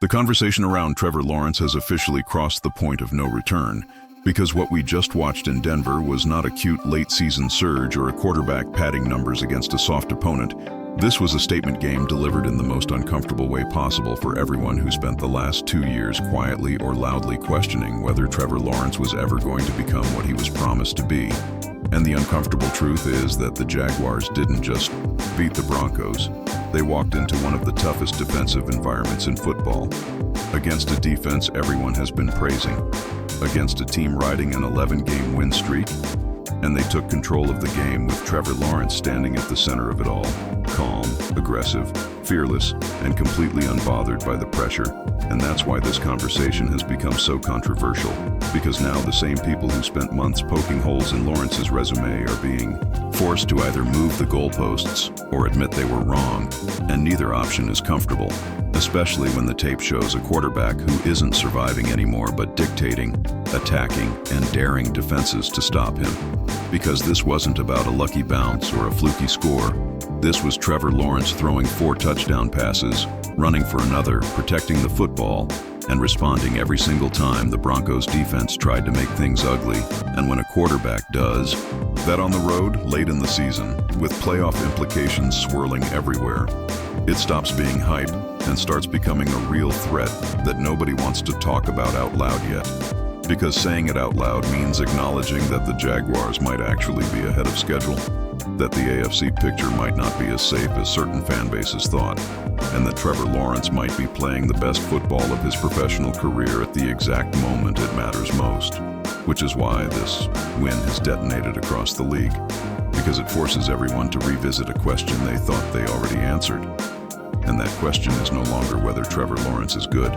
The conversation around Trevor Lawrence has officially crossed the point of no return, because what we just watched in Denver was not a cute late-season surge or a quarterback padding numbers against a soft opponent. This was a statement game delivered in the most uncomfortable way possible for everyone who spent the last 2 years quietly or loudly questioning whether Trevor Lawrence was ever going to become what he was promised to be. And the uncomfortable truth is that the Jaguars didn't just beat the Broncos. They walked into one of the toughest defensive environments in football, against a defense everyone has been praising, against a team riding an 11-game win streak, and they took control of the game with Trevor Lawrence standing at the center of it all, calm, aggressive, fearless, and completely unbothered by the pressure. And that's why this conversation has become so controversial, because now the same people who spent months poking holes in Lawrence's resume are being forced to either move the goalposts or admit they were wrong, and neither option is comfortable, especially when the tape shows a quarterback who isn't surviving anymore but dictating, attacking, and daring defenses to stop him. Because this wasn't about a lucky bounce or a fluky score. This was Trevor Lawrence throwing 4 touchdown passes, running for another, protecting the football, and responding every single time the Broncos defense tried to make things ugly. And when a quarterback does that on the road late in the season, with playoff implications swirling everywhere, it stops being hype and starts becoming a real threat that nobody wants to talk about out loud yet. Because saying it out loud means acknowledging that the Jaguars might actually be ahead of schedule, that the AFC picture might not be as safe as certain fan bases thought, and that Trevor Lawrence might be playing the best football of his professional career at the exact moment it matters most. Which is why this win has detonated across the league, because it forces everyone to revisit a question they thought they already answered. And that question is no longer whether Trevor Lawrence is good,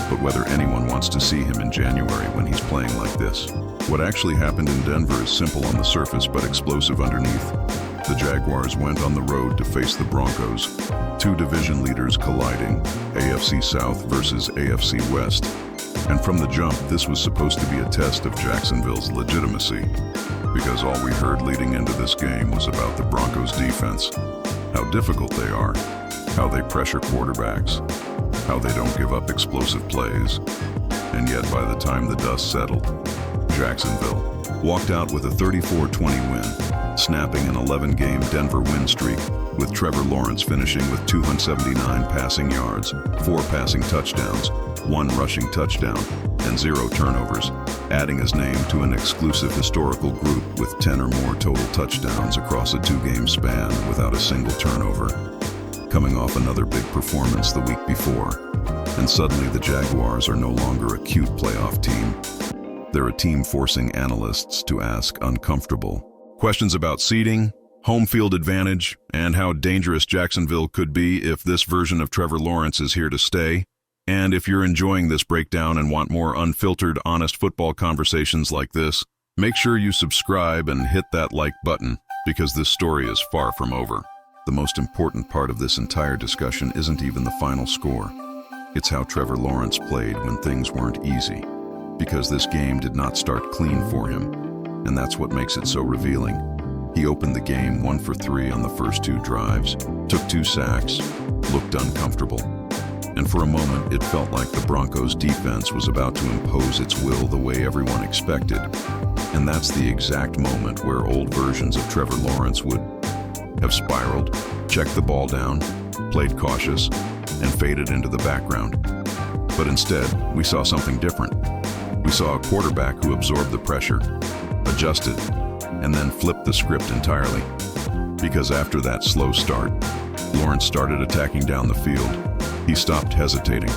but whether anyone wants to see him in January when he's playing like this. What actually happened in Denver is simple on the surface but explosive underneath. The Jaguars went on the road to face the Broncos, 2 division leaders colliding, AFC South versus AFC West. And from the jump, this was supposed to be a test of Jacksonville's legitimacy, because all we heard leading into this game was about the Broncos' defense, how difficult they are, how they pressure quarterbacks, how they don't give up explosive plays. And yet by the time the dust settled, Jacksonville walked out with a 34-20 win, snapping an 11-game Denver win streak, with Trevor Lawrence finishing with 279 passing yards, 4 passing touchdowns, 1 rushing touchdown, and 0 turnovers, adding his name to an exclusive historical group with 10 or more total touchdowns across a 2-game span without a single turnover. Coming off another big performance the week before, and suddenly the Jaguars are no longer a cute playoff team. They're a team forcing analysts to ask uncomfortable questions about seeding, home field advantage, and how dangerous Jacksonville could be if this version of Trevor Lawrence is here to stay. And if you're enjoying this breakdown and want more unfiltered, honest football conversations like this, make sure you subscribe and hit that like button, because this story is far from over. The most important part of this entire discussion isn't even the final score. It's how Trevor Lawrence played when things weren't easy, because this game did not start clean for him, and that's what makes it so revealing. He opened the game 1 for 3 on the first 2 drives, took 2 sacks, looked uncomfortable, and for a moment it felt like the Broncos' defense was about to impose its will the way everyone expected. And that's the exact moment where old versions of Trevor Lawrence would have spiraled, checked the ball down, played cautious, and faded into the background. But instead, we saw something different. We saw a quarterback who absorbed the pressure, adjusted, and then flipped the script entirely. Because after that slow start, Lawrence started attacking down the field. He stopped hesitating.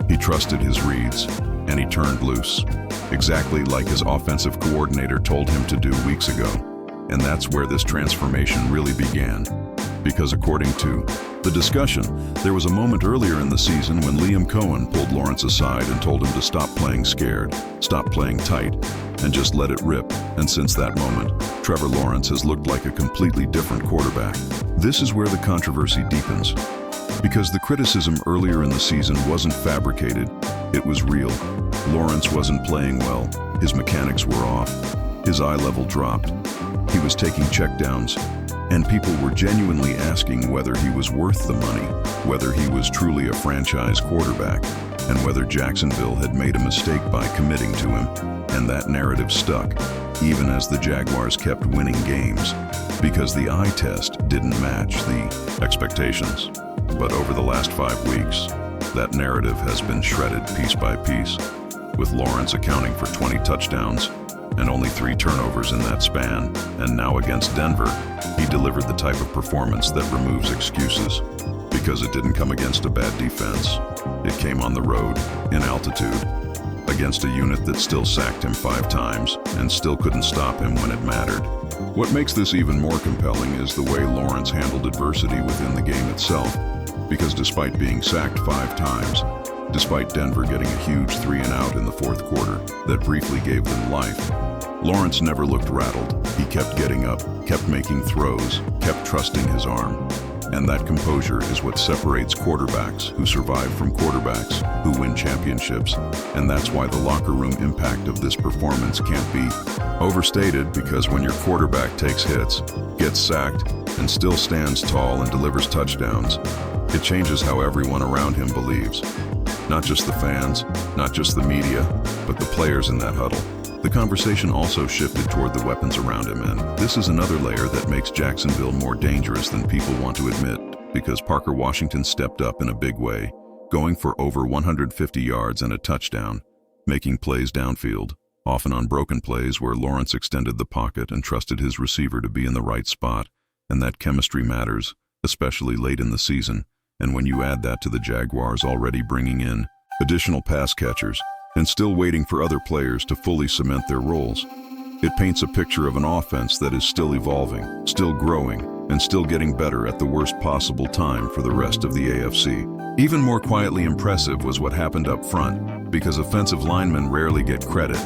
He trusted his reads, and he turned loose, exactly like his offensive coordinator told him to do weeks ago. And that's where this transformation really began. Because according to the discussion, there was a moment earlier in the season when Liam Cohen pulled Lawrence aside and told him to stop playing scared, stop playing tight, and just let it rip. And since that moment, Trevor Lawrence has looked like a completely different quarterback. This is where the controversy deepens. Because the criticism earlier in the season wasn't fabricated, it was real. Lawrence wasn't playing well, his mechanics were off, his eye level dropped, he was taking checkdowns, and people were genuinely asking whether he was worth the money, whether he was truly a franchise quarterback. and whether Jacksonville had made a mistake by committing to him, and that narrative stuck, even as the Jaguars kept winning games, because the eye test didn't match the expectations. But over the last 5 weeks, that narrative has been shredded piece by piece, with Lawrence accounting for 20 touchdowns and only 3 turnovers in that span. And now against Denver, he delivered the type of performance that removes excuses, because it didn't come against a bad defense. It came on the road, in altitude, against a unit that still sacked him 5 times and still couldn't stop him when it mattered. What makes this even more compelling is the way Lawrence handled adversity within the game itself, because despite being sacked 5 times, despite Denver getting a huge 3-and-out in the 4th quarter that briefly gave them life, Lawrence never looked rattled. He kept getting up, kept making throws, kept trusting his arm. And that composure is what separates quarterbacks who survive from quarterbacks who win championships. And that's why the locker room impact of this performance can't be overstated, because when your quarterback takes hits, gets sacked, and still stands tall and delivers touchdowns, it changes how everyone around him believes. Not just the fans, not just the media, but the players in that huddle. The conversation also shifted toward the weapons around him, and this is another layer that makes Jacksonville more dangerous than people want to admit, because Parker Washington stepped up in a big way, going for over 150 yards and a touchdown, making plays downfield, often on broken plays where Lawrence extended the pocket and trusted his receiver to be in the right spot, and that chemistry matters, especially late in the season. And when you add that to the Jaguars already bringing in additional pass catchers and still waiting for other players to fully cement their roles, it paints a picture of an offense that is still evolving, still growing, and still getting better at the worst possible time for the rest of the AFC. Even more quietly impressive was what happened up front, because offensive linemen rarely get credit,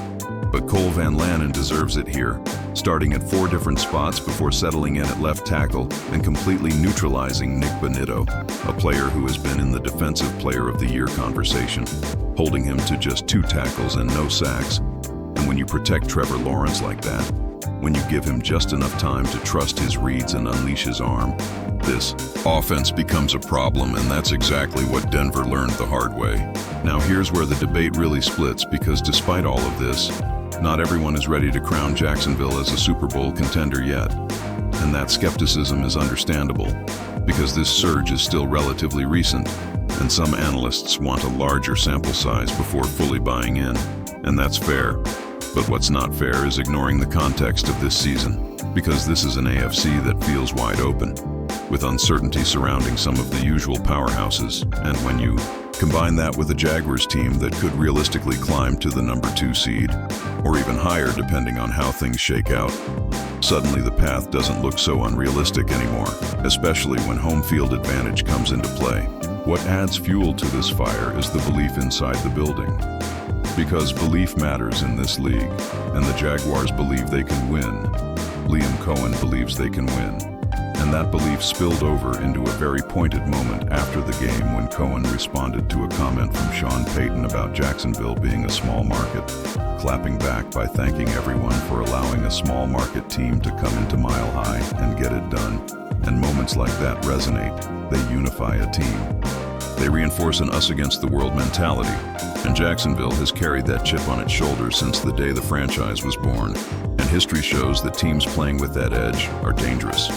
but Cole Van Lanen deserves it here, starting at 4 different spots before settling in at left tackle and completely neutralizing Nick Bonitto, a player who has been in the Defensive Player of the Year conversation, holding him to just 2 tackles and no sacks. And when you protect Trevor Lawrence like that, when you give him just enough time to trust his reads and unleash his arm, this offense becomes a problem, and that's exactly what Denver learned the hard way. Now here's where the debate really splits, because despite all of this, not everyone is ready to crown Jacksonville as a Super Bowl contender yet. And that skepticism is understandable, because this surge is still relatively recent, and some analysts want a larger sample size before fully buying in, and that's fair. But what's not fair is ignoring the context of this season, because this is an AFC that feels wide open, with uncertainty surrounding some of the usual powerhouses, and when you combine that with a Jaguars team that could realistically climb to the number 2 seed, or even higher depending on how things shake out, suddenly the path doesn't look so unrealistic anymore, especially when home field advantage comes into play. What adds fuel to this fire is the belief inside the building. Because belief matters in this league, and the Jaguars believe they can win. Liam Cohen believes they can win. And that belief spilled over into a very pointed moment after the game when Cohen responded to a comment from Sean Payton about Jacksonville being a small market, clapping back by thanking everyone for allowing a small market team to come into Mile High and get it done. And moments like that resonate. They unify a team. They reinforce an us-against-the-world mentality, and Jacksonville has carried that chip on its shoulder since the day the franchise was born, and history shows that teams playing with that edge are dangerous.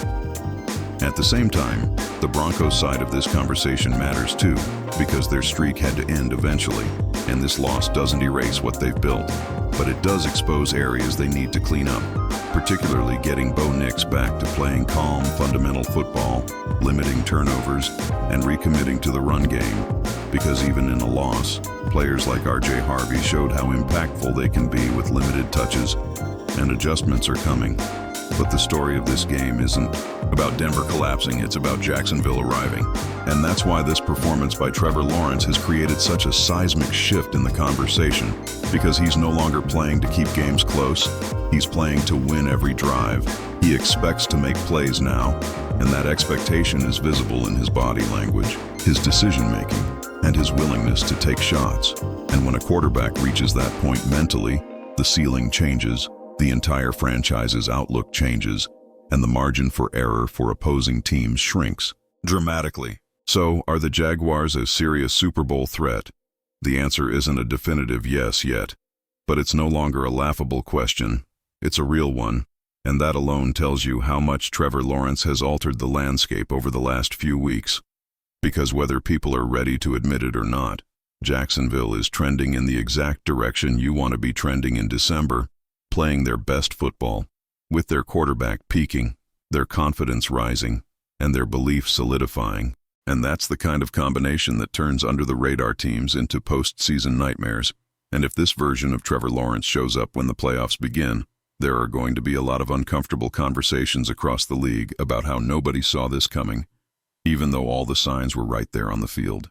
At the same time, the Broncos side of this conversation matters too, because their streak had to end eventually, and this loss doesn't erase what they've built, but it does expose areas they need to clean up, particularly getting Bo Nix back to playing calm, fundamental football, limiting turnovers, and recommitting to the run game, because even in a loss, players like RJ Harvey showed how impactful they can be with limited touches, and adjustments are coming. But the story of this game isn't about Denver collapsing, it's about Jacksonville arriving. And that's why this performance by Trevor Lawrence has created such a seismic shift in the conversation, because he's no longer playing to keep games close, he's playing to win every drive. He expects to make plays now, and that expectation is visible in his body language, his decision-making, and his willingness to take shots. And when a quarterback reaches that point mentally, the ceiling changes. The entire franchise's outlook changes, and the margin for error for opposing teams shrinks dramatically. So, are the Jaguars a serious Super Bowl threat? The answer isn't a definitive yes yet, but it's no longer a laughable question. It's a real one, and that alone tells you how much Trevor Lawrence has altered the landscape over the last few weeks. Because whether people are ready to admit it or not, Jacksonville is trending in the exact direction you want to be trending in December, playing their best football, with their quarterback peaking, their confidence rising, and their belief solidifying. And that's the kind of combination that turns under-the-radar teams into postseason nightmares. And if this version of Trevor Lawrence shows up when the playoffs begin, there are going to be a lot of uncomfortable conversations across the league about how nobody saw this coming, even though all the signs were right there on the field.